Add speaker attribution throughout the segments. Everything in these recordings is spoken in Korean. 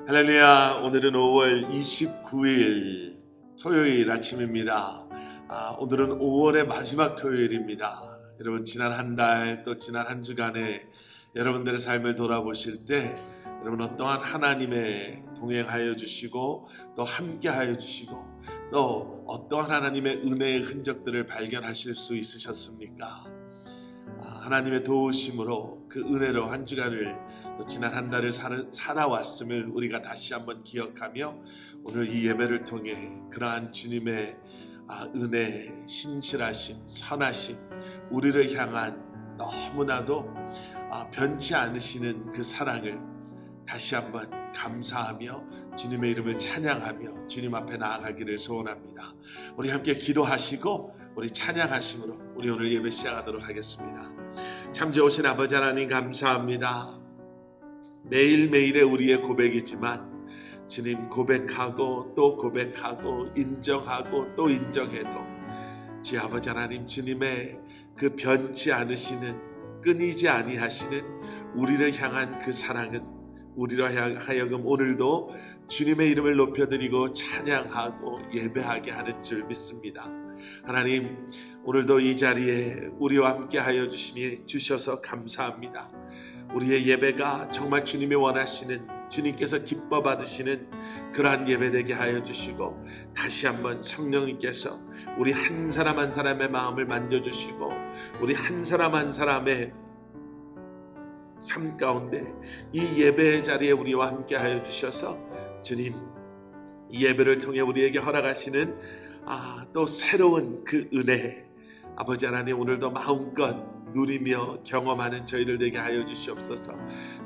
Speaker 1: 할렐루야. 오늘은 5월 29일 토요일 아침입니다. 오늘은 5월의 마지막 토요일입니다. 여러분, 지난 한 달 또 지난 한 주간에 여러분들의 삶을 돌아보실 때 여러분 어떠한 하나님의 동행하여 주시고 또 함께하여 주시고 또 어떠한 하나님의 은혜의 흔적들을 발견하실 수 있으셨습니까? 하나님의 도우심으로 그 은혜로 한 주간을 또 지난 한 달을 살아왔음을 우리가 다시 한번 기억하며 오늘 이 예배를 통해 그러한 주님의 은혜, 신실하심, 선하심, 우리를 향한 너무나도 변치 않으시는 그 사랑을 다시 한번 감사하며 주님의 이름을 찬양하며 주님 앞에 나아가기를 소원합니다. 우리 함께 기도하시고 우리 찬양하심으로 우리 오늘 예배 시작하도록 하겠습니다. 참 좋으신 아버지 하나님 감사합니다. 매일매일의 우리의 고백이지만 주님, 고백하고 또 고백하고 인정하고 또 인정해도 주 아버지 하나님, 주님의 그 변치 않으시는 끊이지 아니하시는 우리를 향한 그 사랑은 우리로 하여금 오늘도 주님의 이름을 높여드리고 찬양하고 예배하게 하는 줄 믿습니다. 하나님, 오늘도 이 자리에 우리와 함께 하여 주셔서 감사합니다. 우리의 예배가 정말 주님이 원하시는, 주님께서 기뻐 받으시는 그러한 예배 되게 하여 주시고 다시 한번 성령님께서 우리 한 사람 한 사람의 마음을 만져주시고 우리 한 사람 한 사람의 삶 가운데 이 예배의 자리에 우리와 함께 하여 주셔서 주님, 이 예배를 통해 우리에게 허락하시는 또 새로운 그 은혜, 아버지 하나님, 오늘도 마음껏 누리며 경험하는 저희들 되게 하여 주시옵소서.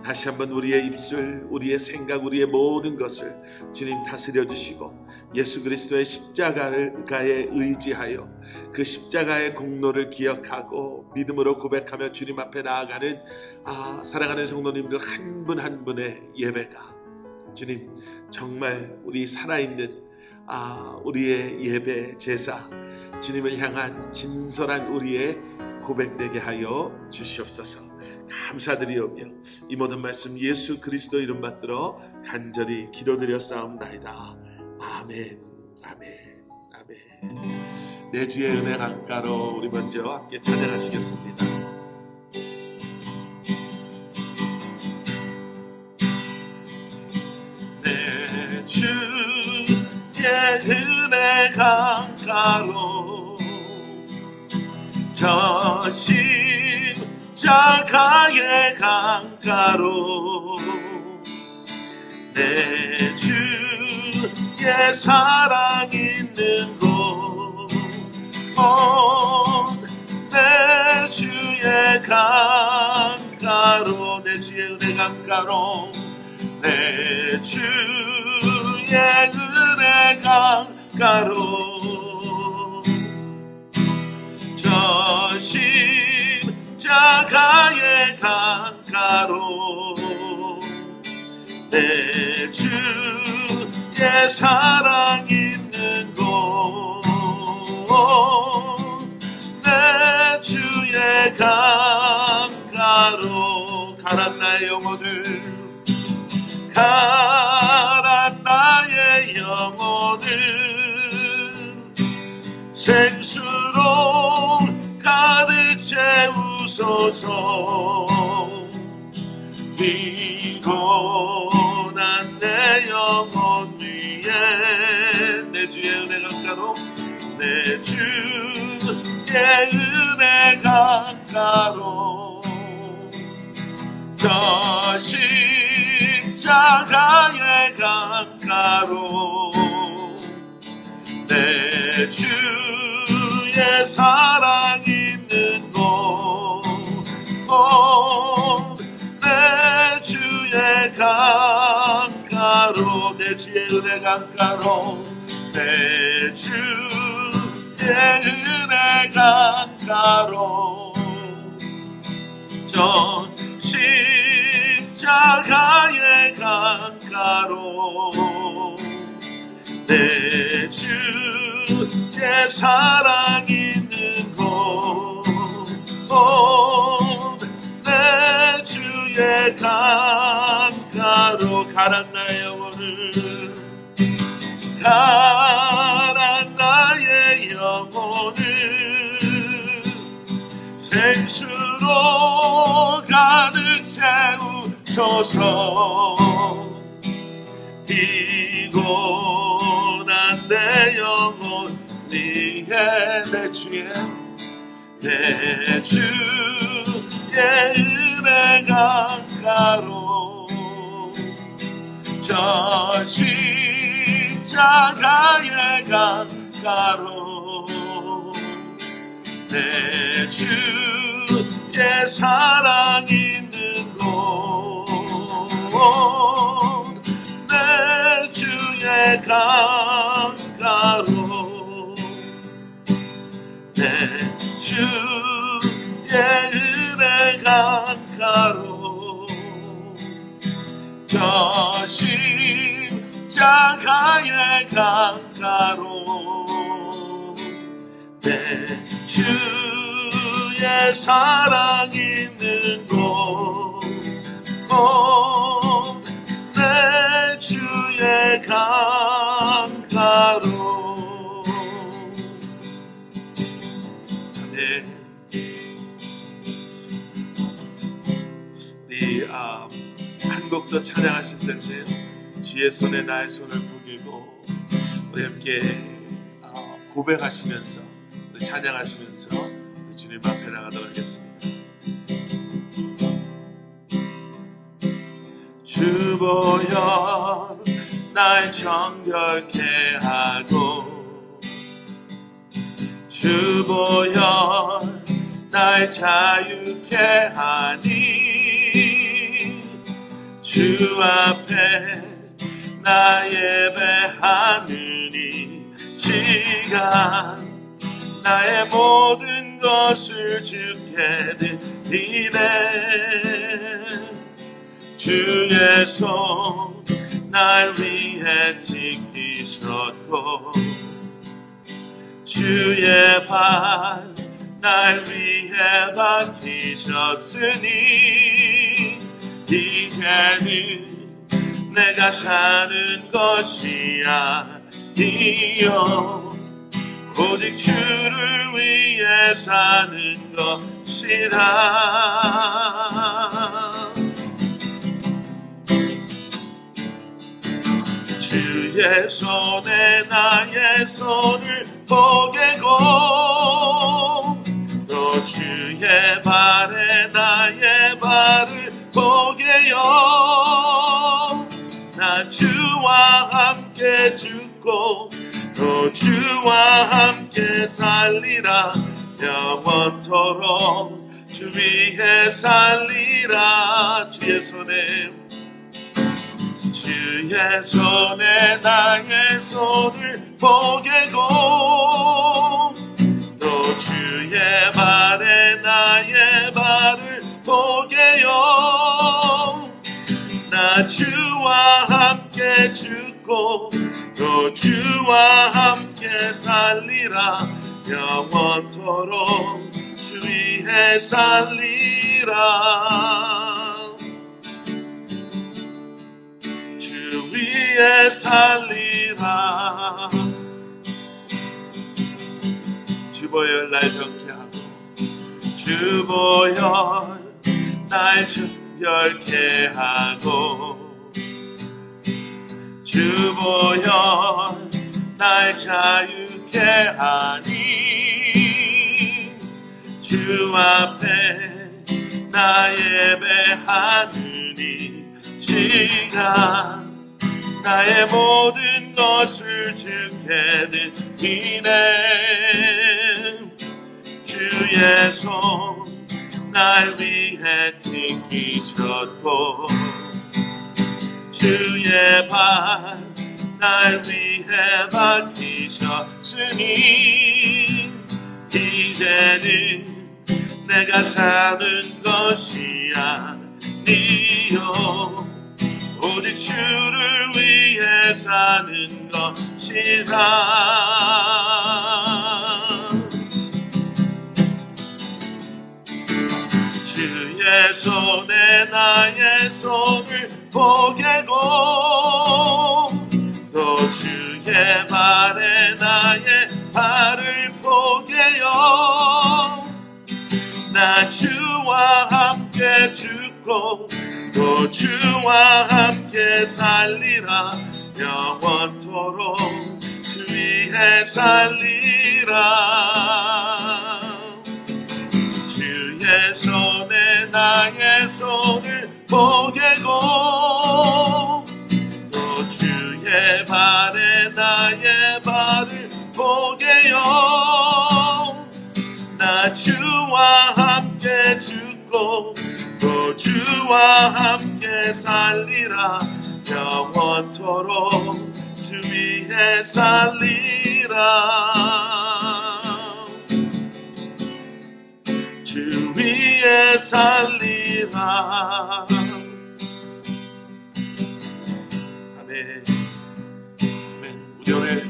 Speaker 1: 다시 한번 우리의 입술, 우리의 생각, 우리의 모든 것을 주님 다스려 주시고 예수 그리스도의 십자가에 의지하여 그 십자가의 공로를 기억하고 믿음으로 고백하며 주님 앞에 나아가는 사랑하는 성도님들 한 분 한 분의 예배가 주님 정말 우리 살아있는 우리의 예배 제사, 주님을 향한 진솔한 우리의 고백되게 하여 주시옵소서. 감사드리오며 이 모든 말씀 예수 그리스도 이름 받들어 간절히 기도드렸사옵나이다. 아멘, 아멘, 아멘. 내 주의 은혜 강가로 우리 먼저 함께 찬양하시겠습니다. 내 주의 은혜 강가로 저 십자가의 강가로 내 주의 사랑 있는 곳, 내 주의 강가로, 내 주의 은혜 강가로, 내 주의 은혜 강가로 저 십자가의 강가로 내 주의 사랑 있는 곳, 내 주의 강가로 가란 나의 영혼을, 가란 나의 영혼을 생수로 가득 채우소서. 피곤한 내 영혼 위에 내 주의 은혜 강가로, 내 주의 은혜 강가로 저 십자가의 강가로 내 주의 사랑 있는 곳, 내 주의 강가로, 내 주의 은혜 강가로, 내 주의 은혜 강가로 저 십자가의 강가로 내 주의 사랑 있는 곳, 내 주의 강가로 가란 나의 영혼을, 영혼을 가난 나의 영혼을 생수로 가득 채우소서. 피곤한 내 영혼 네게 내 주의 은혜 강가로 저 십자가의 강가로 내 주의 사랑 있는 곳 내 주의 강가로 내 주의 은혜 강가로 저 십자가의 강가로 내 주의 사랑 있는 곳 내 주의 강가로. 네. 우리 한 곡 더 찬양하실 텐데 주의 손에 나의 손을 부기고 우리 함께 고백하시면서 우리 찬양하시면서 우리 주님 앞에 나가도록 하겠습니다. 주 보혈 날 정결케 하고 주 보혈 날 자유케 하니 주 앞에 나 예배하느니 시간 나의 모든 것을 주께 드리네. 주의 손 날 위해 지키셨고 주의 발 날 위해 박히셨으니 이제는 내가 사는 것이 아니요 오직 주를 위해 사는 것이다. 주의 손에 나의 손을 포개고 또 주의 발에 나의 발을 포개요. 나 주와 함께 죽고 또 주와 함께 살리라. 영원토록 주 위에 살리라. 주의 손에 나의 손을 포개고 또 주의 발에 나의 발을 포개요. 나 주와 함께 죽고 또 주와 함께 살리라. 영원토록 주 위에 살리라. 위에 살리라. 주보혈 날 정케 하고 주보혈 날 정결케 하고 주보혈 날 자유케 하니 주 앞에 나 예배하느니 시간 나의 모든 것을 주께 드리네. 주의 손 날 위해 지키셨고 주의 발 날 위해 박히셨으니 이제는 내가 사는 것이 아니요 오직 주를 위해 사는 것이다. 주의 주의 손에 나의 손을 포개고 또 주의 발에 나의 발을 포개요. 나 주와 함께 죽고 또 주와 함께 살리라. 영원토록 주 위에 살리라. 주의 손에 나의 손을 포개고 또 주의 발에 나의 발을 포개요. 나 주와 함께 죽고 또 주와 함께 살리라. 영원토록 주 위에 살리라. 주 위에 살리라. 아멘. 아멘. 우리 오늘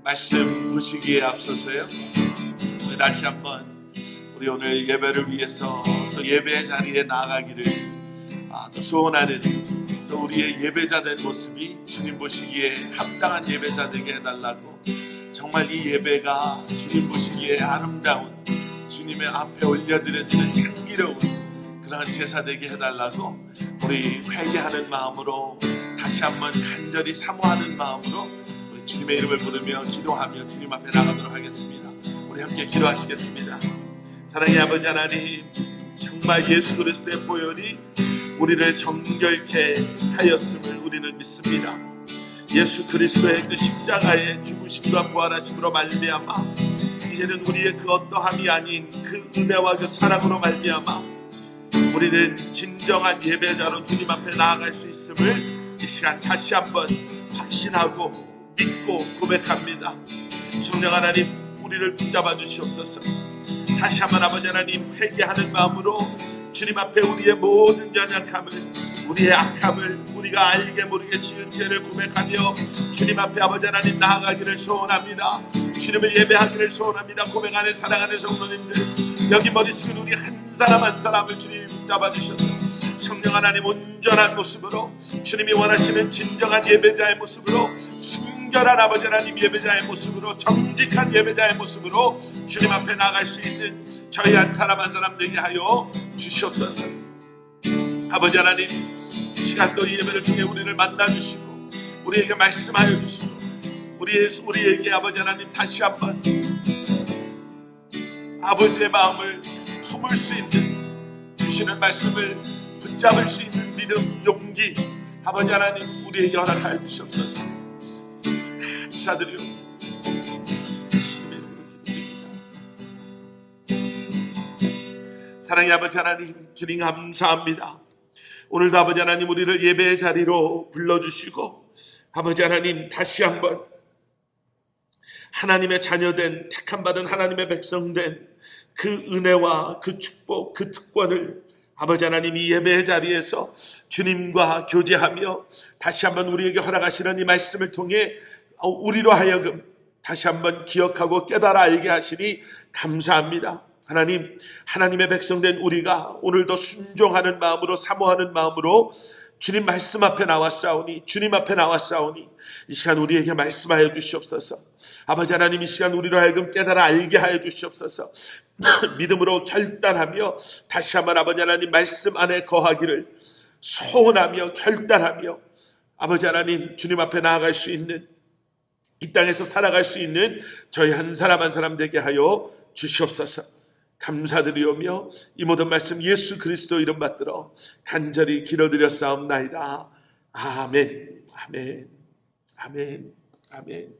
Speaker 1: 말씀 보시기에 앞서서요, 다시 한번 우리 오늘 예배를 위해서 또 예배의 자리에 나아가기를 또 소원하는, 또 우리의 예배자 된 모습이 주님 보시기에 합당한 예배자 되게 해달라고, 정말 이 예배가 주님 보시기에 아름다운, 주님의 앞에 올려드려지는 향기로운 그러한 제사 되게 해달라고, 우리 회개하는 마음으로 다시 한번 간절히 사모하는 마음으로 우리 주님의 이름을 부르며 기도하며 주님 앞에 나가도록 하겠습니다. 우리 함께 기도하시겠습니다. 사랑의 아버지 하나님, 정말 예수 그리스도의 보혈이 우리를 정결케 하였음을 우리는 믿습니다. 예수 그리스도의 그 십자가의 죽으심과 부활하심으로 말미암아 이제는 우리의 그 어떠함이 아닌 그 은혜와 그 사랑으로 말미암아 우리는 진정한 예배자로 주님 앞에 나아갈 수 있음을 이 시간 다시 한번 확신하고 믿고 고백합니다. 성령 하나님, 우리를 붙잡아 주시옵소서. 다시 한번 아버지 하나님, 회개하는 마음으로 주님 앞에 우리의 모든 연약함을, 우리의 악함을, 우리가 알게 모르게 지은 죄를 고백하며 주님 앞에 아버지 하나님 나아가기를 소원합니다. 주님을 예배하기를 소원합니다. 고백하는 사랑하는 성도님들, 여기 머리 숙인 우리 한 사람 한 사람을 주님이 붙잡아 주셔서 성령 하나님 온전한 모습으로, 주님이 원하시는 진정한 예배자의 모습으로, 순결한 아버지 하나님 예배자의 모습으로, 정직한 예배자의 모습으로 주님 앞에 나갈 수 있는 저희 한 사람 한 사람 되게 하여 주시옵소서. 아버지 하나님, 이 시간도 이 예배를 통해 우리를 만나 주시고 우리에게 말씀하여 주시고 우리에게 아버지 하나님 다시 한번 아버지의 마음을 품을 수 있는, 주시는 말씀을 붙잡을 수 있는 믿음, 용기 아버지 하나님 우리에게 허락하여 주시옵소서. 감사드려 사랑의 아버지 하나님, 주님 감사합니다. 오늘도 아버지 하나님 우리를 예배의 자리로 불러주시고 아버지 하나님 다시 한번 하나님의 자녀된, 택함받은 하나님의 백성된 그 은혜와 그 축복, 그 특권을 아버지 하나님 이 예배의 자리에서 주님과 교제하며 다시 한번 우리에게 허락하시는 이 말씀을 통해 우리로 하여금 다시 한번 기억하고 깨달아 알게 하시니 감사합니다. 하나님, 하나님의 백성된 우리가 오늘도 순종하는 마음으로, 사모하는 마음으로 주님 말씀 앞에 나왔사오니, 주님 앞에 나왔사오니 이 시간 우리에게 말씀하여 주시옵소서. 아버지 하나님, 이 시간 우리로 하여금 깨달아 알게 하여 주시옵소서. 믿음으로 결단하며 다시 한번 아버지 하나님 말씀 안에 거하기를 소원하며 결단하며 아버지 하나님 주님 앞에 나아갈 수 있는, 이 땅에서 살아갈 수 있는 저희 한 사람 한 사람 되게 하여 주시옵소서. 감사드리오며 이 모든 말씀 예수 그리스도 이름 받들어 간절히 기도드렸사옵나이다. 아멘, 아멘, 아멘, 아멘.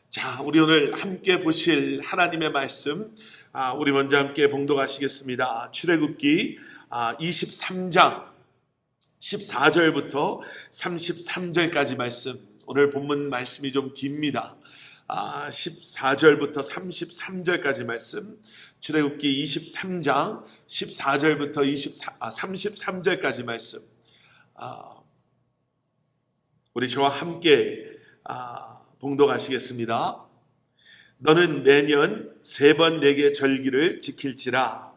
Speaker 1: 자, 우리 오늘 함께 보실 하나님의 말씀, 우리 먼저 함께 봉독하시겠습니다. 출애굽기 23장 14절부터 33절까지 말씀. 오늘 본문 말씀이 좀 깁니다. 14절부터 33절까지 말씀, 출애굽기 23장 14절부터 33절까지 말씀, 우리 저와 함께 봉독하시겠습니다. 너는 매년 3번 내게 절기를 지킬지라.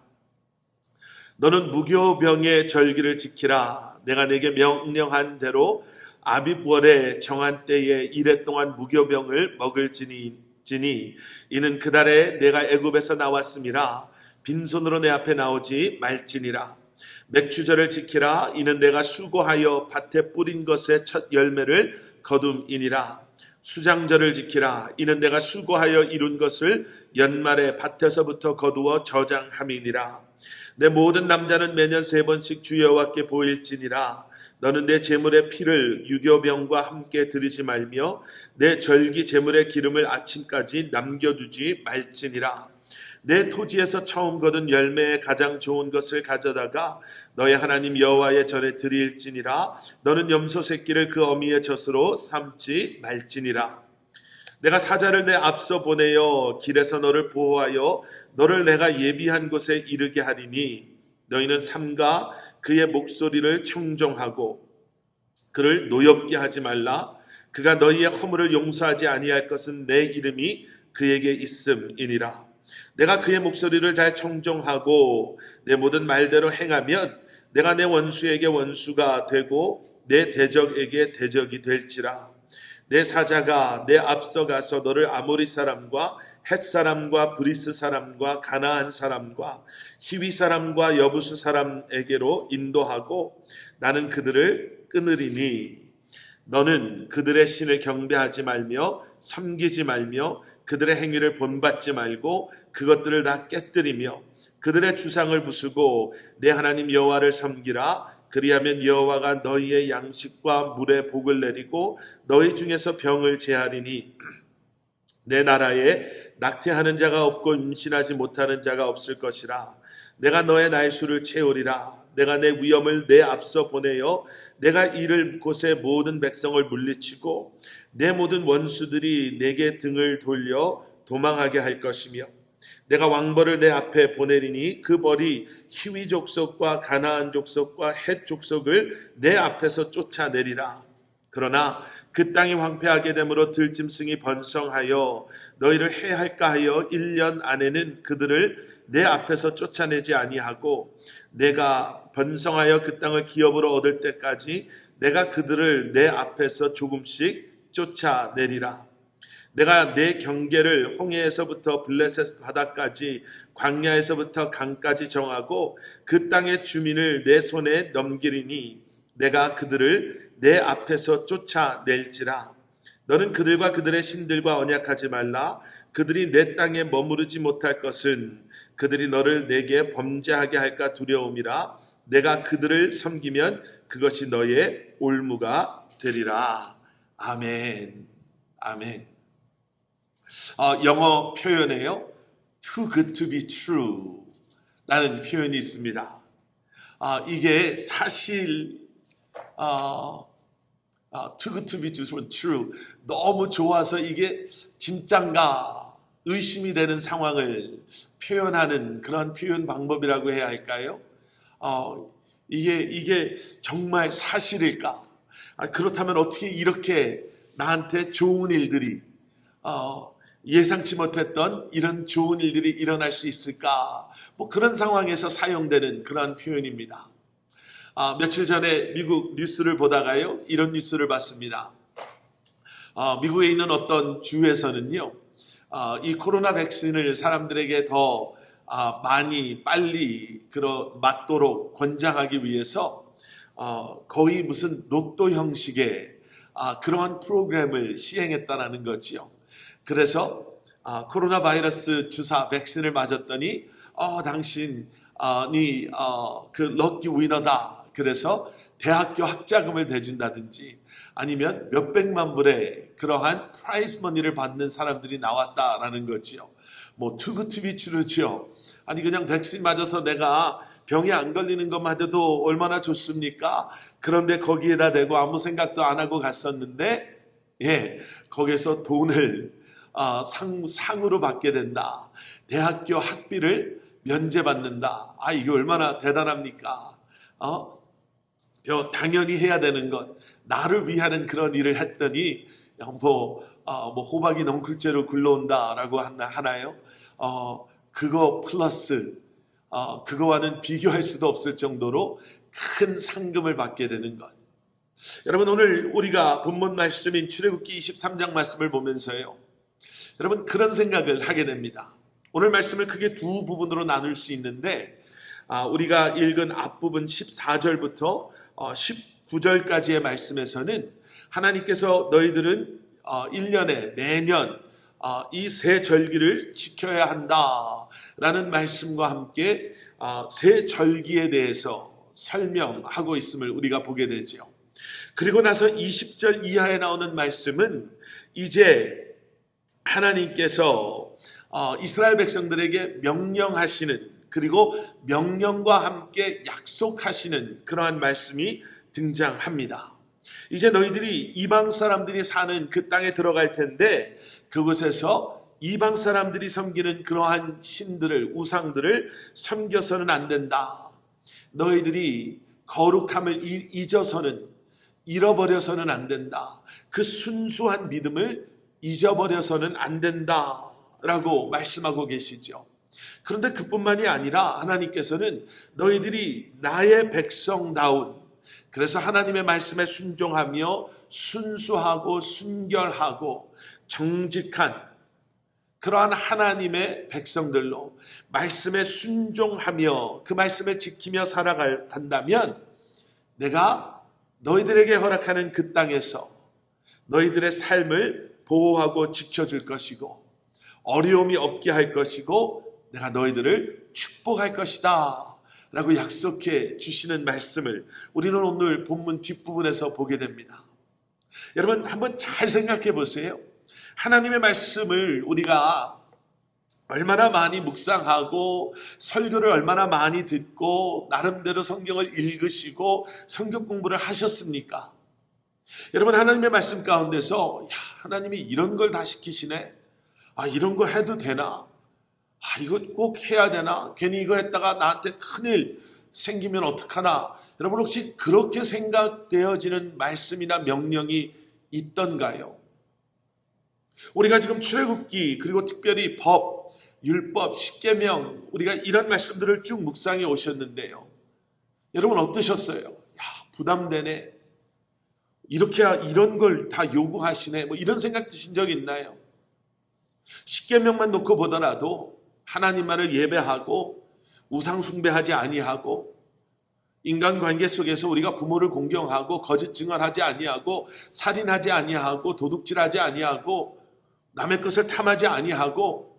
Speaker 1: 너는 무교병의 절기를 지키라. 내가 내게 명령한 대로 아빕월에 정한 때에 이레 동안 무교병을 먹을지니 이는 그달에 내가 애굽에서 나왔음이라. 빈손으로 내 앞에 나오지 말지니라. 맥추절을 지키라. 이는 내가 수고하여 밭에 뿌린 것의 첫 열매를 거둠이니라. 수장절을 지키라. 이는 내가 수고하여 이룬 것을 연말에 밭에서부터 거두어 저장함이니라. 내 모든 남자는 매년 3번씩 주 여호와께 보일지니라. 너는 내 제물의 피를 유교병과 함께 드리지 말며 내 절기 제물의 기름을 아침까지 남겨두지 말지니라. 내 토지에서 처음 거둔 열매의 가장 좋은 것을 가져다가 너의 하나님 여호와의 전에 드릴지니라. 너는 염소 새끼를 그 어미의 젖으로 삼지 말지니라. 내가 사자를 내 앞서 보내어 길에서 너를 보호하여 너를 내가 예비한 곳에 이르게 하리니 너희는 삼가 그의 목소리를 청종하고 그를 노엽게 하지 말라. 그가 너희의 허물을 용서하지 아니할 것은 내 이름이 그에게 있음이니라. 내가 그의 목소리를 잘 청종하고 내 모든 말대로 행하면 내가 내 원수에게 원수가 되고 내 대적에게 대적이 될지라. 내 사자가 내 앞서 가서 너를 아모리 사람과 헷 사람과 브리스 사람과 가나안 사람과 히위 사람과 여부수 사람에게로 인도하고 나는 그들을 끊으리니 너는 그들의 신을 경배하지 말며 섬기지 말며 그들의 행위를 본받지 말고 그것들을 다 깨뜨리며 그들의 주상을 부수고 내 하나님 여호와를 섬기라. 그리하면 여호와가 너희의 양식과 물에 복을 내리고 너희 중에서 병을 제하리니 내 나라에 낙태하는 자가 없고 임신하지 못하는 자가 없을 것이라. 내가 너의 날수를 채우리라. 내가 내 위엄을 내 앞서 보내어 내가 이를 곳의 모든 백성을 물리치고 내 모든 원수들이 내게 등을 돌려 도망하게 할 것이며 내가 왕벌을 내 앞에 보내리니 그 벌이 히위 족속과 가나안 족속과 헷 족속을 내 앞에서 쫓아내리라. 그러나 그 땅이 황폐하게 되므로 들짐승이 번성하여 너희를 해할까 하여 1년 안에는 그들을 내 앞에서 쫓아내지 아니하고 내가 번성하여 그 땅을 기업으로 얻을 때까지 내가 그들을 내 앞에서 조금씩 쫓아내리라. 내가 내 경계를 홍해에서부터 블레셋 바다까지 광야에서부터 강까지 정하고 그 땅의 주민을 내 손에 넘기리니 내가 그들을 내 앞에서 쫓아낼지라. 너는 그들과 그들의 신들과 언약하지 말라. 그들이 내 땅에 머무르지 못할 것은 그들이 너를 내게 범죄하게 할까 두려움이라. 내가 그들을 섬기면 그것이 너의 올무가 되리라. 아멘. 아멘. 영어 표현에요, too good to be true 라는 표현이 있습니다. 이게 사실 too good to be true, 너무 좋아서 이게 진짠가 의심이 되는 상황을 표현하는 그런 표현 방법이라고 해야 할까요? 이게 정말 사실일까? 그렇다면 어떻게 이렇게 나한테 좋은 일들이 예상치 못했던 이런 좋은 일들이 일어날 수 있을까? 뭐 그런 상황에서 사용되는 그런 표현입니다. 며칠 전에 미국 뉴스를 보다가요, 이런 뉴스를 봤습니다. 미국에 있는 어떤 주에서는요, 이 코로나 백신을 사람들에게 더 많이 빨리 맞도록 권장하기 위해서 거의 무슨 로또 형식의 그러한 프로그램을 시행했다라는 거지요. 그래서 코로나 바이러스 주사 백신을 맞았더니 당신이 그 럭키 위너다. 그래서 대학교 학자금을 대준다든지 아니면 몇백만 불의 그러한 프라이즈 머니를 받는 사람들이 나왔다라는 거지요. 뭐 투구투비 추르지요. 아니 그냥 백신 맞아서 내가 병에 안 걸리는 것만 해도 얼마나 좋습니까? 그런데 거기에다 대고 아무 생각도 안 하고 갔었는데 거기서 돈을 상으로 받게 된다. 대학교 학비를 면제받는다. 이게 얼마나 대단합니까? 당연히 해야 되는 것, 나를 위하는 그런 일을 했더니 호박이 넝쿨째로 굴러온다라고 하나요? 그거 플러스 그거와는 비교할 수도 없을 정도로 큰 상금을 받게 되는 것. 여러분, 오늘 우리가 본문 말씀인 출애굽기 23장 말씀을 보면서요, 여러분, 그런 생각을 하게 됩니다. 오늘 말씀을 크게 두 부분으로 나눌 수 있는데, 우리가 읽은 앞부분 14절부터 19절까지의 말씀에서는 하나님께서 너희들은 1년에 매년 이 세 절기를 지켜야 한다라는 말씀과 함께 세 절기에 대해서 설명하고 있음을 우리가 보게 되죠. 그리고 나서 20절 이하에 나오는 말씀은 이제 하나님께서 이스라엘 백성들에게 명령하시는, 그리고 명령과 함께 약속하시는 그러한 말씀이 등장합니다. 이제 너희들이 이방 사람들이 사는 그 땅에 들어갈 텐데, 그곳에서 이방 사람들이 섬기는 그러한 신들을, 우상들을 섬겨서는 안 된다. 너희들이 거룩함을 잊어서는, 잃어버려서는 안 된다. 그 순수한 믿음을 잊어버려서는 안 된다라고 말씀하고 계시죠. 그런데 그뿐만이 아니라 하나님께서는 너희들이 나의 백성다운, 그래서 하나님의 말씀에 순종하며 순수하고 순결하고 정직한 그러한 하나님의 백성들로 말씀에 순종하며 그 말씀을 지키며 살아간다면 내가 너희들에게 허락하는 그 땅에서 너희들의 삶을 보호하고 지켜줄 것이고 어려움이 없게 할 것이고 내가 너희들을 축복할 것이다 라고 약속해 주시는 말씀을 우리는 오늘 본문 뒷부분에서 보게 됩니다. 여러분, 한번 잘 생각해 보세요. 하나님의 말씀을 우리가 얼마나 많이 묵상하고 설교를 얼마나 많이 듣고 나름대로 성경을 읽으시고 성경 공부를 하셨습니까? 여러분, 하나님의 말씀 가운데서 하나님이 이런 걸 다 시키시네. 이런 거 해도 되나? 이거 꼭 해야 되나? 괜히 이거 했다가 나한테 큰일 생기면 어떡하나? 여러분, 혹시 그렇게 생각되어지는 말씀이나 명령이 있던가요? 우리가 지금 출애굽기, 그리고 특별히 법, 율법, 십계명, 우리가 이런 말씀들을 쭉 묵상해 오셨는데요. 여러분 어떠셨어요? 부담되네. 이렇게 이런 걸 다 요구하시네. 이런 생각 드신 적 있나요? 십계명만 놓고 보더라도 하나님만을 예배하고 우상 숭배하지 아니하고 인간관계 속에서 우리가 부모를 공경하고 거짓 증언하지 아니하고 살인하지 아니하고 도둑질하지 아니하고 남의 것을 탐하지 아니하고,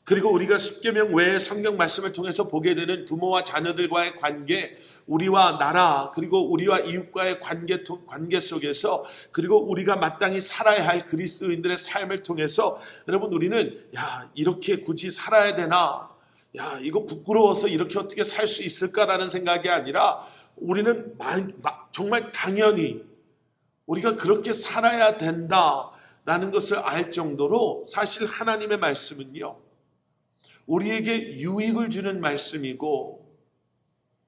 Speaker 1: 그리고 우리가 십계명 외에 성경 말씀을 통해서 보게 되는 부모와 자녀들과의 관계, 우리와 나라, 그리고 우리와 이웃과의 관계 속에서, 그리고 우리가 마땅히 살아야 할 그리스도인들의 삶을 통해서 여러분, 우리는 이렇게 굳이 살아야 되나? 이거 부끄러워서 이렇게 어떻게 살 수 있을까라는 생각이 아니라 우리는 정말 당연히 우리가 그렇게 살아야 된다라는 것을 알 정도로 사실 하나님의 말씀은요, 우리에게 유익을 주는 말씀이고,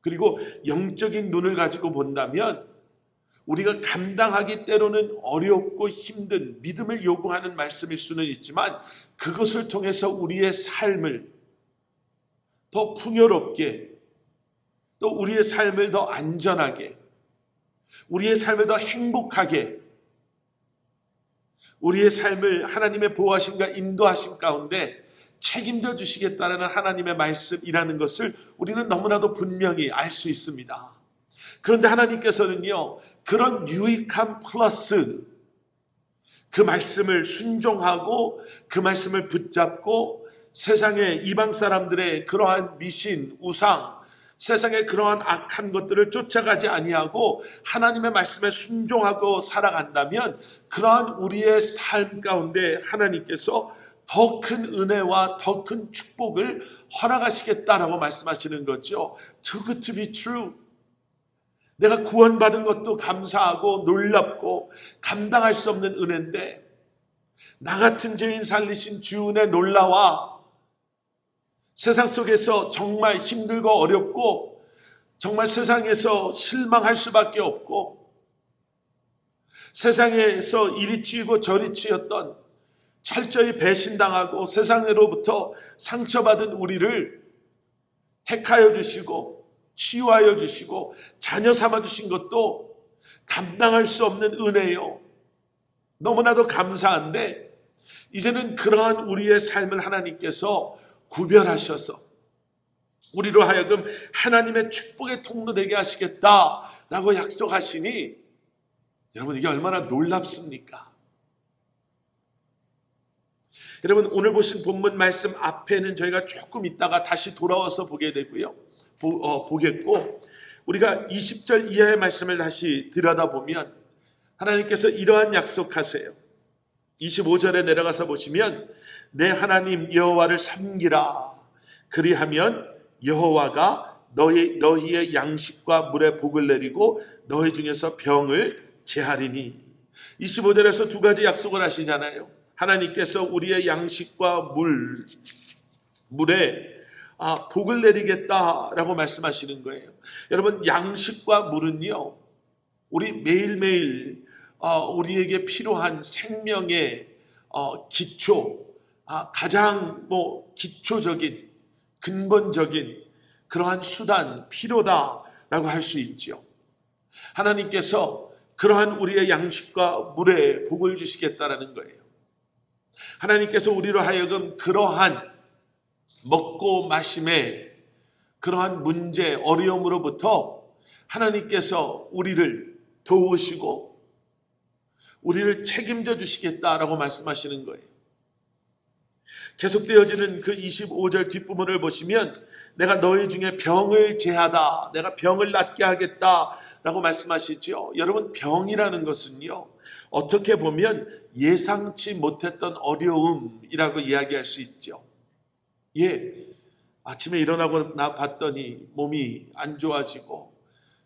Speaker 1: 그리고 영적인 눈을 가지고 본다면 우리가 감당하기 때로는 어렵고 힘든 믿음을 요구하는 말씀일 수는 있지만 그것을 통해서 우리의 삶을 더 풍요롭게, 또 우리의 삶을 더 안전하게, 우리의 삶을 더 행복하게, 우리의 삶을 하나님의 보호하심과 인도하심 가운데 책임져 주시겠다는 하나님의 말씀이라는 것을 우리는 너무나도 분명히 알 수 있습니다. 그런데 하나님께서는요, 그런 유익함 플러스 그 말씀을 순종하고 그 말씀을 붙잡고 세상의 이방 사람들의 그러한 미신, 우상, 세상의 그러한 악한 것들을 쫓아가지 아니하고 하나님의 말씀에 순종하고 살아간다면 그러한 우리의 삶 가운데 하나님께서 더 큰 은혜와 더 큰 축복을 허락하시겠다라고 말씀하시는 거죠. Too good to be true. 내가 구원받은 것도 감사하고 놀랍고 감당할 수 없는 은혜인데 나 같은 죄인 살리신 주 은혜 놀라와 세상 속에서 정말 힘들고 어렵고 정말 세상에서 실망할 수밖에 없고 세상에서 이리 치이고 저리 치였던 철저히 배신당하고 세상으로부터 상처받은 우리를 택하여 주시고 치유하여 주시고 자녀 삼아 주신 것도 감당할 수 없는 은혜요. 너무나도 감사한데 이제는 그러한 우리의 삶을 하나님께서 구별하셔서 우리로 하여금 하나님의 축복의 통로 되게 하시겠다라고 약속하시니 여러분 이게 얼마나 놀랍습니까? 여러분 오늘 보신 본문 말씀 앞에는 저희가 조금 있다가 다시 돌아와서 보게 되고요. 보겠고 우리가 20절 이하의 말씀을 다시 들여다보면 하나님께서 이러한 약속하세요. 25절에 내려가서 보시면 내 하나님 여호와를 섬기라. 그리하면 여호와가 너희의 양식과 물에 복을 내리고 너희 중에서 병을 제하리니. 25절에서 두 가지 약속을 하시잖아요. 하나님께서 우리의 양식과 물에 복을 내리겠다라고 말씀하시는 거예요. 여러분 양식과 물은요 우리 매일매일 우리에게 필요한 생명의 기초, 가장 기초적인 근본적인 그러한 수단 필요다라고 할 수 있죠. 하나님께서 그러한 우리의 양식과 물에 복을 주시겠다라는 거예요. 하나님께서 우리로 하여금 그러한 먹고 마심의 그러한 문제, 어려움으로부터 하나님께서 우리를 도우시고 우리를 책임져 주시겠다라고 말씀하시는 거예요. 계속되어지는 그 25절 뒷부분을 보시면 내가 너희 중에 병을 제하다, 내가 병을 낫게 하겠다라고 말씀하시죠. 여러분 병이라는 것은요 어떻게 보면 예상치 못했던 어려움이라고 이야기할 수 있죠. 아침에 일어나고 봤더니 몸이 안 좋아지고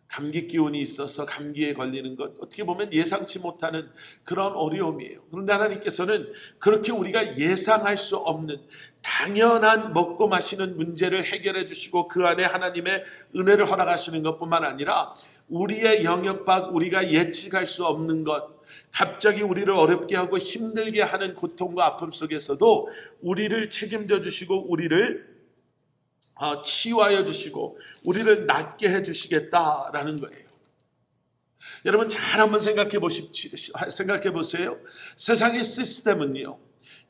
Speaker 1: 감기 기운이 있어서 감기에 걸리는 것, 어떻게 보면 예상치 못하는 그런 어려움이에요. 그런데 하나님께서는 그렇게 우리가 예상할 수 없는 당연한 먹고 마시는 문제를 해결해 주시고 그 안에 하나님의 은혜를 허락하시는 것뿐만 아니라 우리의 영역 밖 우리가 예측할 수 없는 것, 갑자기 우리를 어렵게 하고 힘들게 하는 고통과 아픔 속에서도 우리를 책임져 주시고 우리를 치유하여 주시고 우리를 낫게 해 주시겠다라는 거예요. 여러분 잘 한번 생각해 보세요. 세상의 시스템은요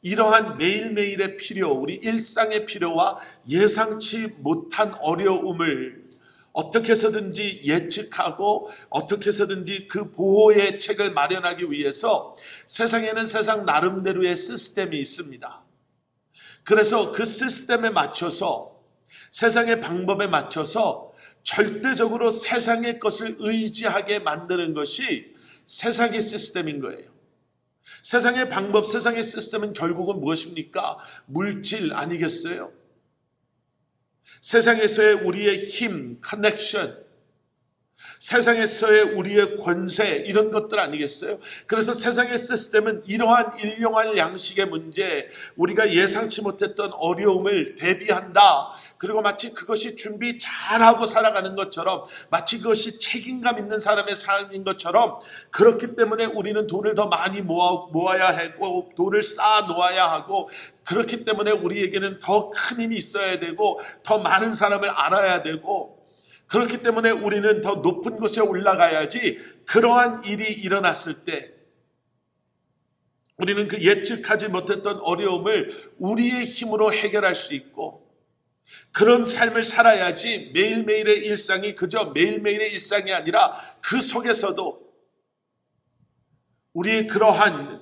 Speaker 1: 이러한 매일매일의 필요, 우리 일상의 필요와 예상치 못한 어려움을 어떻게 해서든지 예측하고 어떻게 해서든지 그 보호의 책을 마련하기 위해서 세상에는 세상 나름대로의 시스템이 있습니다. 그래서 그 시스템에 맞춰서 세상의 방법에 맞춰서 절대적으로 세상의 것을 의지하게 만드는 것이 세상의 시스템인 거예요. 세상의 방법, 세상의 시스템은 결국은 무엇입니까? 물질 아니겠어요? 세상에서의 우리의 힘, 커넥션, 세상에서의 우리의 권세 이런 것들 아니겠어요? 그래서 세상의 시스템은 이러한 일용할 양식의 문제, 우리가 예상치 못했던 어려움을 대비한다. 그리고 마치 그것이 준비 잘하고 살아가는 것처럼, 마치 그것이 책임감 있는 사람의 삶인 것처럼, 그렇기 때문에 우리는 돈을 더 많이 모아야 하고 돈을 쌓아 놓아야 하고, 그렇기 때문에 우리에게는 더 큰 힘이 있어야 되고 더 많은 사람을 알아야 되고, 그렇기 때문에 우리는 더 높은 곳에 올라가야지 그러한 일이 일어났을 때 우리는 그 예측하지 못했던 어려움을 우리의 힘으로 해결할 수 있고, 그런 삶을 살아야지 매일매일의 일상이 그저 매일매일의 일상이 아니라 그 속에서도 우리의 그러한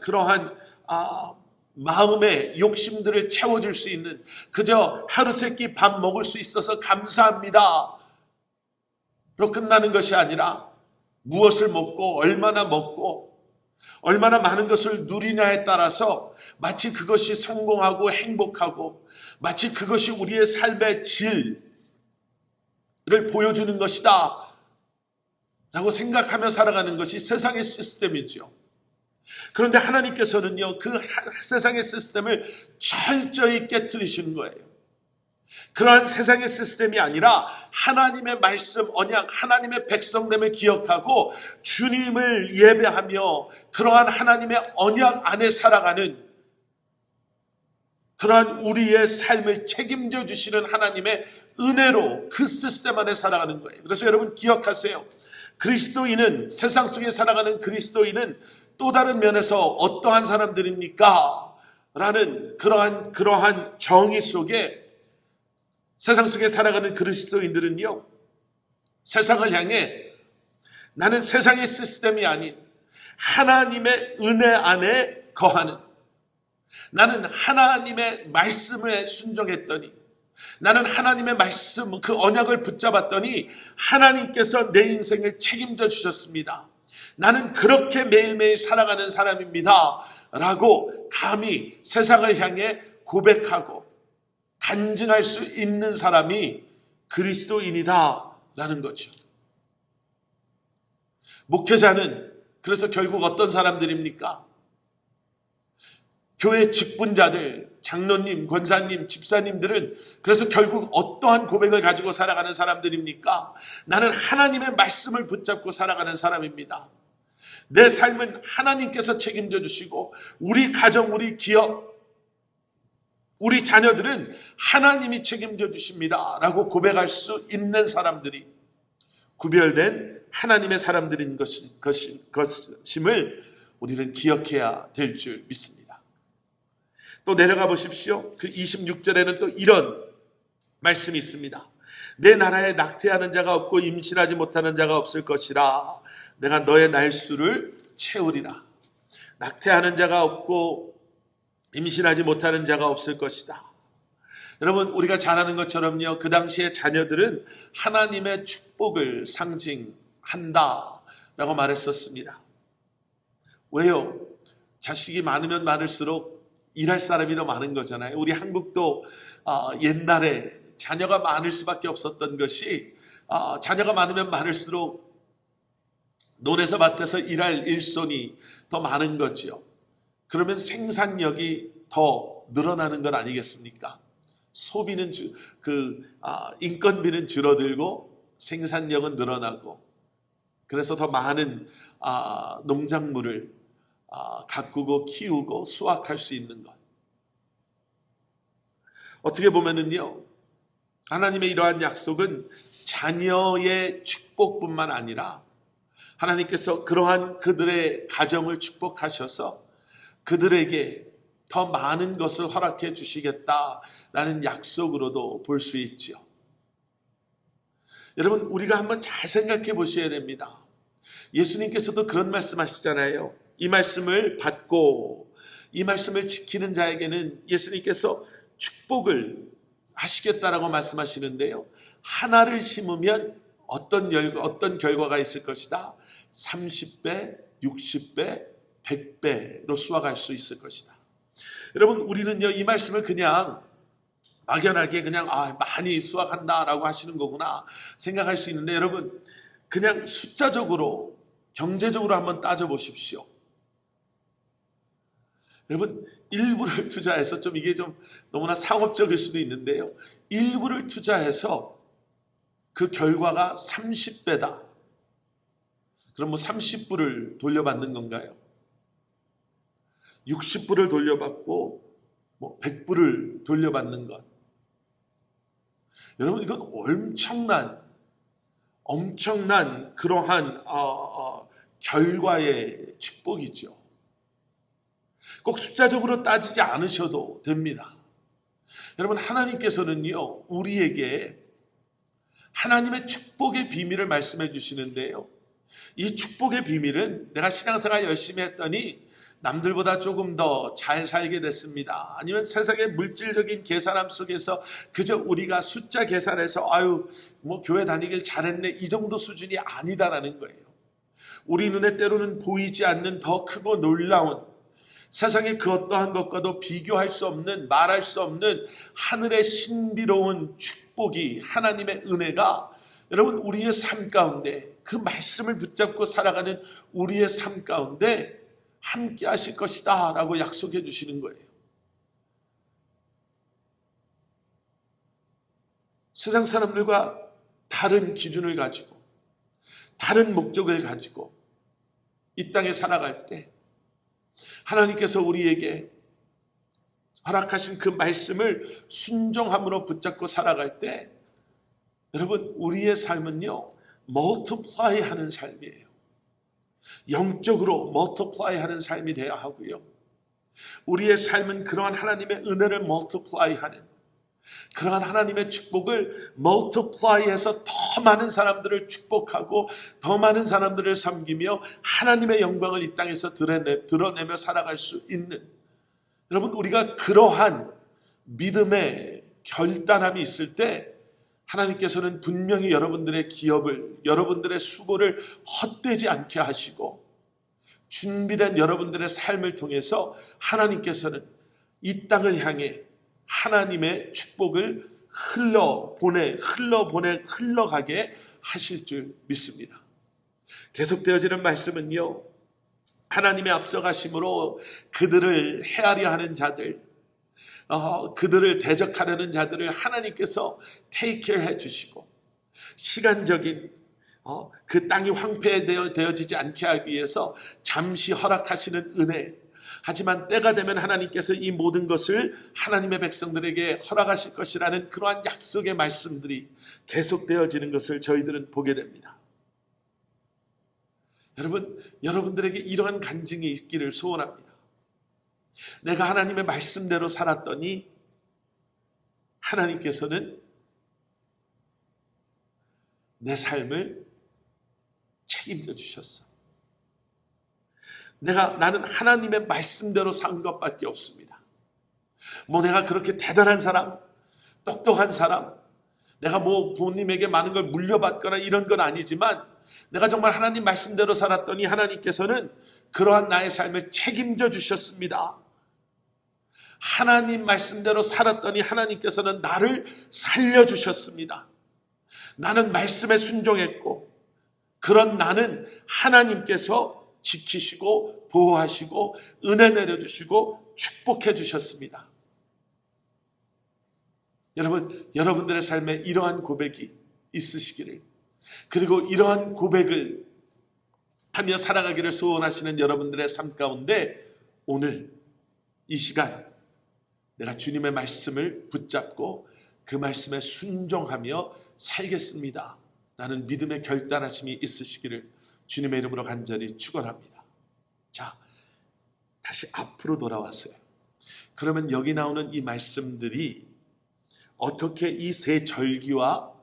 Speaker 1: 마음의 욕심들을 채워줄 수 있는, 그저 하루 세끼 밥 먹을 수 있어서 감사합니다 로 끝나는 것이 아니라 무엇을 먹고 얼마나 많은 것을 누리냐에 따라서 마치 그것이 성공하고 행복하고 마치 그것이 우리의 삶의 질을 보여주는 것이다 라고 생각하며 살아가는 것이 세상의 시스템이죠. 그런데 하나님께서는요 그 세상의 시스템을 철저히 깨트리시는 거예요. 그러한 세상의 시스템이 아니라 하나님의 말씀, 언약, 하나님의 백성됨을 기억하고 주님을 예배하며 그러한 하나님의 언약 안에 살아가는 그러한 우리의 삶을 책임져 주시는 하나님의 은혜로 그 시스템 안에 살아가는 거예요. 그래서 여러분 기억하세요. 그리스도인은, 세상 속에 살아가는 그리스도인은 또 다른 면에서 어떠한 사람들입니까? 라는 그러한 정의 속에 세상 속에 살아가는 그리스도인들은요, 세상을 향해 나는 세상의 시스템이 아닌 하나님의 은혜 안에 거하는, 나는 하나님의 말씀에 순종했더니, 나는 하나님의 말씀, 그 언약을 붙잡았더니 하나님께서 내 인생을 책임져 주셨습니다. 나는 그렇게 매일매일 살아가는 사람입니다. 라고 감히 세상을 향해 고백하고 간증할 수 있는 사람이 그리스도인이다 라는 거죠. 목회자는 그래서 결국 어떤 사람들입니까? 교회 직분자들, 장로님, 권사님, 집사님들은 그래서 결국 어떠한 고백을 가지고 살아가는 사람들입니까? 나는 하나님의 말씀을 붙잡고 살아가는 사람입니다. 내 삶은 하나님께서 책임져 주시고 우리 가정, 우리 기업, 우리 자녀들은 하나님이 책임져 주십니다 라고 고백할 수 있는 사람들이 구별된 하나님의 사람들인 것임을 우리는 기억해야 될 줄 믿습니다. 또 내려가 보십시오. 그 26절에는 또 이런 말씀이 있습니다. 내 나라에 낙태하는 자가 없고 임신하지 못하는 자가 없을 것이라. 내가 너의 날수를 채우리라. 낙태하는 자가 없고 임신하지 못하는 자가 없을 것이다. 여러분, 우리가 잘 아는 것처럼요, 그 당시에 자녀들은 하나님의 축복을 상징한다 라고 말했었습니다. 왜요? 자식이 많으면 많을수록 일할 사람이 더 많은 거잖아요. 우리 한국도 옛날에 자녀가 많을 수밖에 없었던 것이 자녀가 많으면 많을수록 논에서 밭에서 일할 일손이 더 많은 거지요. 그러면 생산력이 더 늘어나는 것 아니겠습니까? 소비는 인건비는 줄어들고 생산력은 늘어나고, 그래서 더 많은 농작물을 가꾸고 키우고 수확할 수 있는 것. 어떻게 보면은요, 하나님의 이러한 약속은 자녀의 축복뿐만 아니라 하나님께서 그러한 그들의 가정을 축복하셔서 그들에게 더 많은 것을 허락해 주시겠다라는 약속으로도 볼 수 있지요. 여러분, 우리가 한번 잘 생각해 보셔야 됩니다. 예수님께서도 그런 말씀하시잖아요. 이 말씀을 받고 이 말씀을 지키는 자에게는 예수님께서 축복을 하시겠다라고 말씀하시는데요. 하나를 심으면 어떤 결과가 있을 것이다? 30배, 60배, 100배로 수확할 수 있을 것이다. 여러분, 우리는요, 이 말씀을 그냥 막연하게 그냥 많이 수확한다라고 하시는 거구나 생각할 수 있는데, 여러분, 그냥 숫자적으로 경제적으로 한번 따져보십시오. 여러분, 일부를 투자해서 이게 좀 너무나 상업적일 수도 있는데요, 일부를 투자해서 그 결과가 30배다. 그럼 30불을 돌려받는 건가요? 60불을 돌려받고 100불을 돌려받는 것. 여러분, 이건 엄청난 그러한 결과의 축복이죠. 꼭 숫자적으로 따지지 않으셔도 됩니다. 여러분, 하나님께서는요, 우리에게 하나님의 축복의 비밀을 말씀해 주시는데요, 이 축복의 비밀은 내가 신앙생활 열심히 했더니 남들보다 조금 더 잘 살게 됐습니다, 아니면 세상의 물질적인 계산함 속에서 그저 우리가 숫자 계산해서 교회 다니길 잘했네, 이 정도 수준이 아니다라는 거예요. 우리 눈에 때로는 보이지 않는 더 크고 놀라운, 세상의 그 어떠한 것과도 비교할 수 없는, 말할 수 없는 하늘의 신비로운 축복이, 하나님의 은혜가 여러분 우리의 삶 가운데, 그 말씀을 붙잡고 살아가는 우리의 삶 가운데 함께 하실 것이다 라고 약속해 주시는 거예요. 세상 사람들과 다른 기준을 가지고, 다른 목적을 가지고 이 땅에 살아갈 때 하나님께서 우리에게 허락하신 그 말씀을 순종함으로 붙잡고 살아갈 때 여러분 우리의 삶은요 멀티플라이 하는 삶이에요. 영적으로 멀티플라이 하는 삶이 되어야 하고요. 우리의 삶은 그러한 하나님의 은혜를 멀티플라이 하는 그러한 하나님의 축복을 멀티플라이해서 더 많은 사람들을 축복하고 더 많은 사람들을 섬기며 하나님의 영광을 이 땅에서 드러내며 살아갈 수 있는 여러분 우리가 그러한 믿음의 결단함이 있을 때 하나님께서는 분명히 여러분들의 기업을 여러분들의 수고를 헛되지 않게 하시고 준비된 여러분들의 삶을 통해서 하나님께서는 이 땅을 향해 하나님의 축복을 흘러가게 하실 줄 믿습니다. 계속되어지는 말씀은요. 하나님의 앞서가심으로 그들을 헤아려 하는 자들, 그들을 대적하려는 자들을 하나님께서 take care 해주시고 시간적인 그 땅이 황폐되어지지 않게 하기 위해서 잠시 허락하시는 은혜, 하지만 때가 되면 하나님께서 이 모든 것을 하나님의 백성들에게 허락하실 것이라는 그러한 약속의 말씀들이 계속되어지는 것을 저희들은 보게 됩니다. 여러분들에게 이러한 간증이 있기를 소원합니다. 내가 하나님의 말씀대로 살았더니 하나님께서는 내 삶을 책임져 주셨어. 나는 하나님의 말씀대로 산 것밖에 없습니다. 내가 그렇게 대단한 사람, 똑똑한 사람, 내가 부모님에게 많은 걸 물려받거나 이런 건 아니지만 내가 정말 하나님 말씀대로 살았더니 하나님께서는 그러한 나의 삶을 책임져 주셨습니다. 하나님 말씀대로 살았더니 하나님께서는 나를 살려주셨습니다. 나는 말씀에 순종했고 그런 나는 하나님께서 지키시고 보호하시고 은혜 내려주시고 축복해 주셨습니다. 여러분들의 삶에 이러한 고백이 있으시기를, 그리고 이러한 고백을 하며 살아가기를 소원하시는 여러분들의 삶 가운데 오늘 이 시간 내가 주님의 말씀을 붙잡고 그 말씀에 순종하며 살겠습니다 라는 믿음의 결단하심이 있으시기를 주님의 이름으로 간절히 축원합니다. 자, 다시 앞으로 돌아왔어요. 그러면 여기 나오는 이 말씀들이 어떻게 이 세 절기와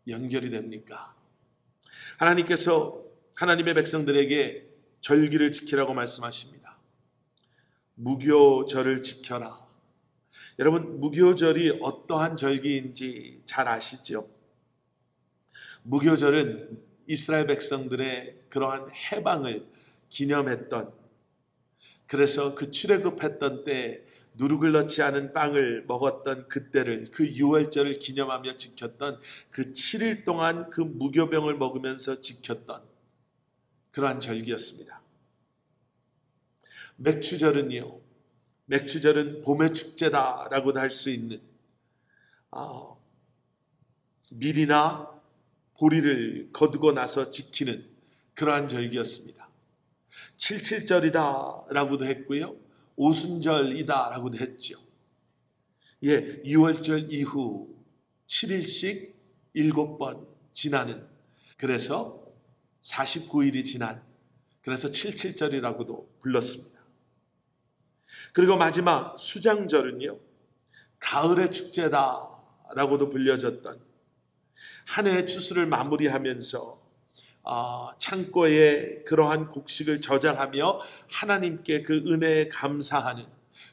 Speaker 1: 연결이 됩니까? 하나님께서 하나님의 백성들에게 절기를 지키라고 말씀하십니다. 무교절을 지켜라. 여러분, 무교절이 어떠한 절기인지 잘 아시죠? 무교절은 이스라엘 백성들의 그러한 해방을 기념했던, 그래서 그 출애굽했던 때 누룩을 넣지 않은 빵을 먹었던 그때를, 그 유월절을 기념하며 지켰던 그 7일 동안 그 무교병을 먹으면서 지켰던 그러한 절기였습니다. 맥추절은 봄의 축제다라고도 할 수 있는 밀이나 보리를 거두고 나서 지키는 그러한 절기였습니다. 77절이다라고도 했고요. 오순절이다라고도 했죠. 유월절 이후 7일씩 7번 지나는, 그래서 49일이 지난, 그래서 77절이라고도 불렀습니다. 그리고 마지막 수장절은요, 가을의 축제다라고도 불려졌던, 한 해의 추수를 마무리하면서 창고에 그러한 곡식을 저장하며 하나님께 그 은혜에 감사하는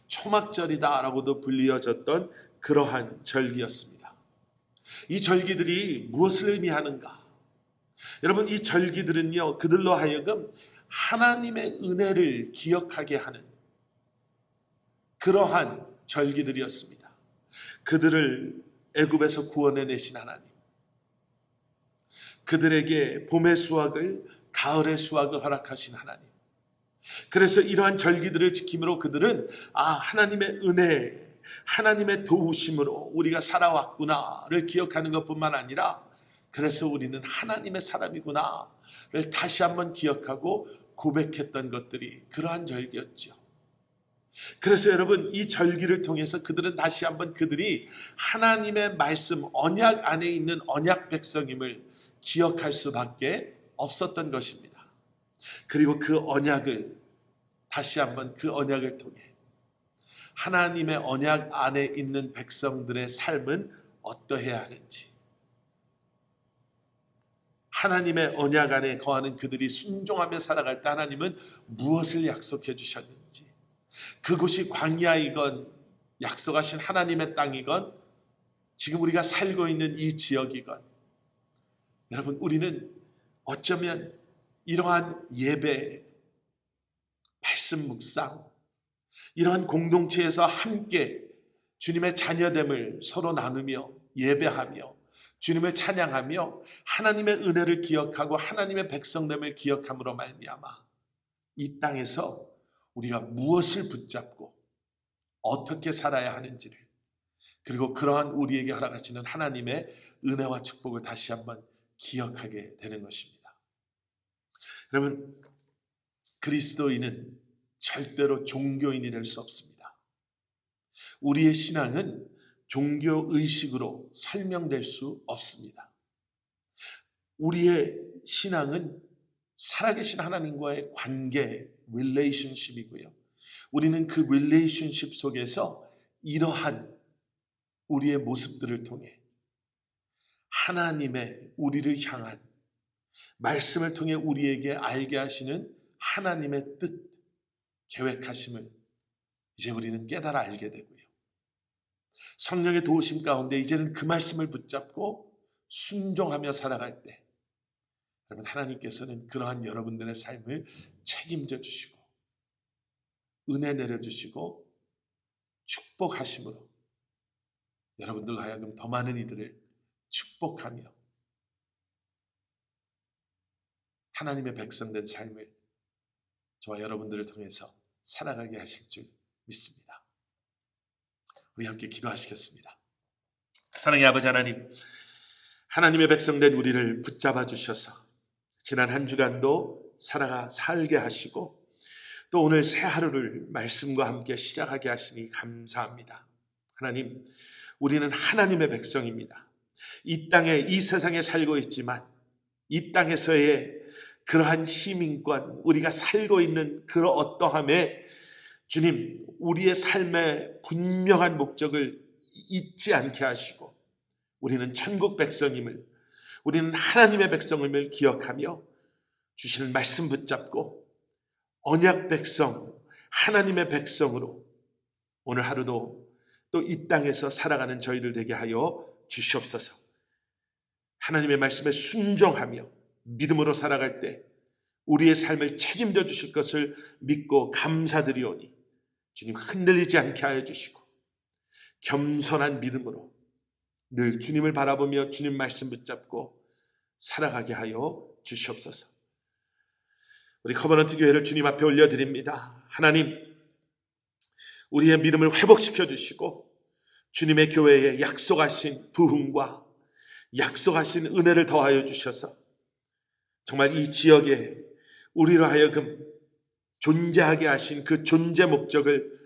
Speaker 1: 초막절이다라고도 불리어졌던 그러한 절기였습니다. 이 절기들이 무엇을 의미하는가? 여러분, 이 절기들은요, 그들로 하여금 하나님의 은혜를 기억하게 하는 그러한 절기들이었습니다. 그들을 애굽에서 구원해내신 하나님, 그들에게 봄의 수확을, 가을의 수확을 허락하신 하나님. 그래서 이러한 절기들을 지킴으로 그들은 하나님의 은혜, 하나님의 도우심으로 우리가 살아왔구나를 기억하는 것뿐만 아니라, 그래서 우리는 하나님의 사람이구나를 다시 한번 기억하고 고백했던 것들이 그러한 절기였죠. 그래서 여러분, 이 절기를 통해서 그들은 다시 한번 그들이 하나님의 말씀, 언약 안에 있는 언약 백성임을 기억할 수밖에 없었던 것입니다. 그리고 그 언약을 다시 한번 그 언약을 통해 하나님의 언약 안에 있는 백성들의 삶은 어떠해야 하는지, 하나님의 언약 안에 거하는 그들이 순종하며 살아갈 때 하나님은 무엇을 약속해 주셨는지, 그곳이 광야이건 약속하신 하나님의 땅이건 지금 우리가 살고 있는 이 지역이건, 여러분, 우리는 어쩌면 이러한 예배, 말씀 묵상, 이러한 공동체에서 함께 주님의 자녀됨을 서로 나누며 예배하며 주님을 찬양하며 하나님의 은혜를 기억하고 하나님의 백성됨을 기억함으로 말미암아 이 땅에서 우리가 무엇을 붙잡고 어떻게 살아야 하는지를, 그리고 그러한 우리에게 허락하시는 하나님의 은혜와 축복을 다시 한번 기억하게 되는 것입니다. 여러분, 그리스도인은 절대로 종교인이 될 수 없습니다. 우리의 신앙은 종교의식으로 설명될 수 없습니다. 우리의 신앙은 살아계신 하나님과의 관계, 릴레이션십이고요. 우리는 그 릴레이션십 속에서 이러한 우리의 모습들을 통해 하나님의 우리를 향한 말씀을 통해 우리에게 알게 하시는 하나님의 뜻, 계획하심을 이제 우리는 깨달아 알게 되고요. 성령의 도우심 가운데 이제는 그 말씀을 붙잡고 순종하며 살아갈 때 여러분, 하나님께서는 그러한 여러분들의 삶을 책임져 주시고 은혜 내려주시고 축복하심으로 여러분들로 하여금 더 많은 이들을 축복하며 하나님의 백성된 삶을 저와 여러분들을 통해서 살아가게 하실 줄 믿습니다. 우리 함께 기도하시겠습니다. 사랑의 아버지 하나님, 하나님의 백성된 우리를 붙잡아 주셔서 지난 한 주간도 살게 하시고 또 오늘 새 하루를 말씀과 함께 시작하게 하시니 감사합니다. 하나님, 우리는 하나님의 백성입니다. 이 땅에, 이 세상에 살고 있지만 이 땅에서의 그러한 시민권, 우리가 살고 있는 그런 어떠함에 주님, 우리의 삶의 분명한 목적을 잊지 않게 하시고 우리는 천국 백성임을, 우리는 하나님의 백성임을 기억하며 주시는 말씀 붙잡고 언약 백성, 하나님의 백성으로 오늘 하루도 또 이 땅에서 살아가는 저희들 되게 하여 주시옵소서. 하나님의 말씀에 순종하며 믿음으로 살아갈 때 우리의 삶을 책임져 주실 것을 믿고 감사드리오니 주님, 흔들리지 않게 하여 주시고 겸손한 믿음으로 늘 주님을 바라보며 주님 말씀 붙잡고 살아가게 하여 주시옵소서. 우리 커버넌트 교회를 주님 앞에 올려드립니다. 하나님, 우리의 믿음을 회복시켜 주시고 주님의 교회에 약속하신 부흥과 약속하신 은혜를 더하여 주셔서 정말 이 지역에 우리로 하여금 존재하게 하신 그 존재 목적을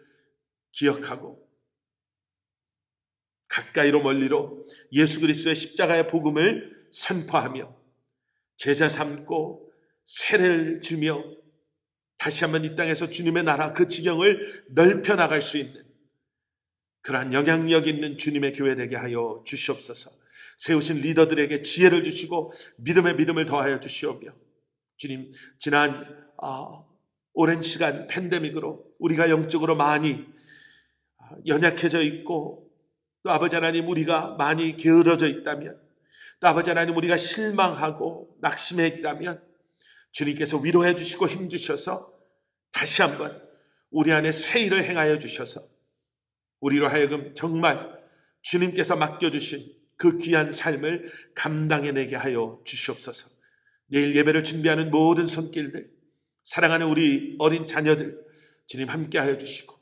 Speaker 1: 기억하고 가까이로 멀리로 예수 그리스도의 십자가의 복음을 선포하며 제자 삼고 세례를 주며 다시 한번 이 땅에서 주님의 나라 그 지경을 넓혀 나갈 수 있는 그러한 영향력 있는 주님의 교회 되게 하여 주시옵소서. 세우신 리더들에게 지혜를 주시고 믿음의 믿음을 더하여 주시오며 주님, 지난 오랜 시간 팬데믹으로 우리가 영적으로 많이 연약해져 있고 또 아버지 하나님, 우리가 많이 게으러져 있다면, 또 아버지 하나님, 우리가 실망하고 낙심해 있다면 주님께서 위로해 주시고 힘 주셔서 다시 한번 우리 안에 새 일을 행하여 주셔서 우리로 하여금 정말 주님께서 맡겨주신 그 귀한 삶을 감당해내게 하여 주시옵소서. 내일 예배를 준비하는 모든 손길들, 사랑하는 우리 어린 자녀들 주님 함께하여 주시고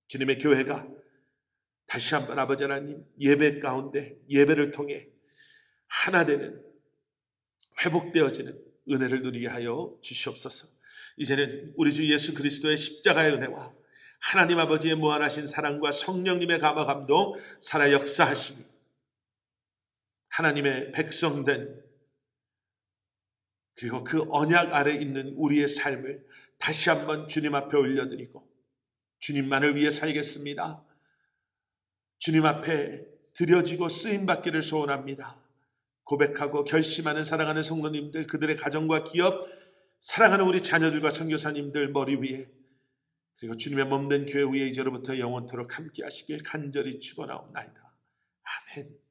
Speaker 1: 주님의 교회가 다시 한번 아버지 하나님 예배 가운데 예배를 통해 하나 되는 회복되어지는 은혜를 누리게 하여 주시옵소서. 이제는 우리 주 예수 그리스도의 십자가의 은혜와 하나님 아버지의 무한하신 사랑과 성령님의 감화 감동 살아 역사하시며 하나님의 백성된 그리고 그 언약 아래 있는 우리의 삶을 다시 한번 주님 앞에 올려드리고 주님만을 위해 살겠습니다. 주님 앞에 드려지고 쓰임받기를 소원합니다. 고백하고 결심하는 사랑하는 성도님들, 그들의 가정과 기업, 사랑하는 우리 자녀들과 선교사님들 머리 위에 그리고 주님의 몸된 교회 위에 이제로부터 영원토록 함께 하시길 간절히 축원하옵나이다. 아멘.